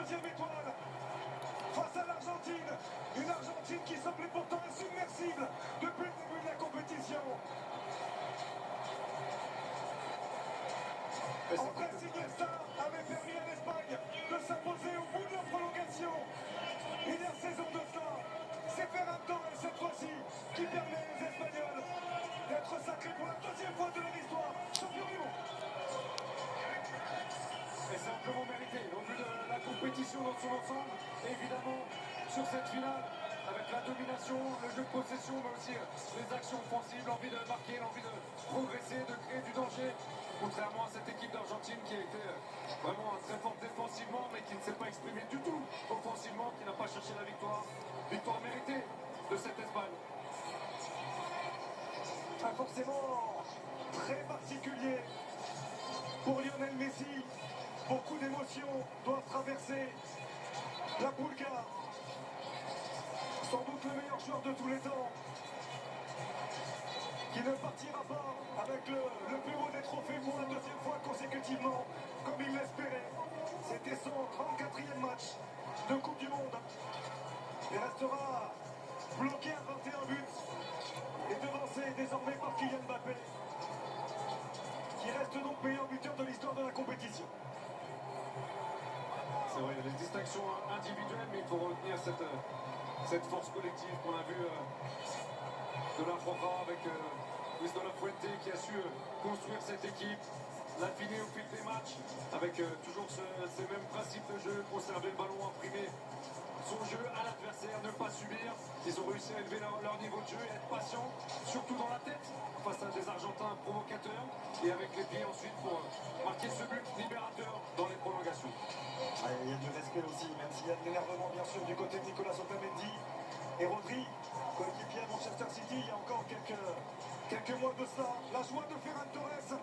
deuxième étoile face à l'Argentine. Une Argentine qui semblait pourtant insubmersible depuis le début de la compétition. Andrés Iniesta avait permis à l'Espagne de s'imposer au bout de la prolongation. Il y a saison de cela, c'est Ferran Torres cette fois-ci qui permet aux Espagnols d'être sacrés pour la deuxième fois de leur histoire champion du monde. Et c'est amplement mérité au vu de la compétition dans son ensemble. Et évidemment, sur cette finale, avec la domination, le jeu de possession, mais aussi les actions offensives, l'envie de marquer, l'envie de progresser, de créer du danger. Contrairement à cette équipe d'Argentine qui a été vraiment très forte défensivement, mais qui ne s'est pas exprimée du tout offensivement, qui n'a pas cherché la victoire. Victoire méritée de cette Espagne. Forcément très particulier pour Lionel Messi. Beaucoup d'émotions doivent traverser la Pulga. Sans doute le meilleur joueur de tous les temps, qui ne partira pas avec le plus haut des trophées pour la deuxième fois consécutivement, comme il l'espérait. C'était son 34e match de Coupe du Monde. Il restera bloqué à 21 buts et devancé désormais par Kylian Mbappé, qui reste donc meilleur buteur de l'histoire de la compétition. C'est vrai, il y a des distinctions individuelles, mais il faut retenir cette force collective qu'on a vue de la Roja avec Luis de la Fuente qui a su construire cette équipe, l'affiner au fil des matchs, avec toujours ces mêmes principes de jeu, conserver le ballon, imprimer son jeu à l'adversaire, ne pas subir. Ils ont réussi à élever leur niveau de jeu et être patients, surtout dans la tête, face à des Argentins provocateurs, et avec les pieds ensuite pour marquer ce but libérateur dans les prolongations. Il y a du respect aussi, même s'il y a de l'énervement bien sûr du côté de Nicolas Otamendi et Rodri, coéquipier à Manchester City il y a encore quelques mois de cela. La joie de Ferran Torres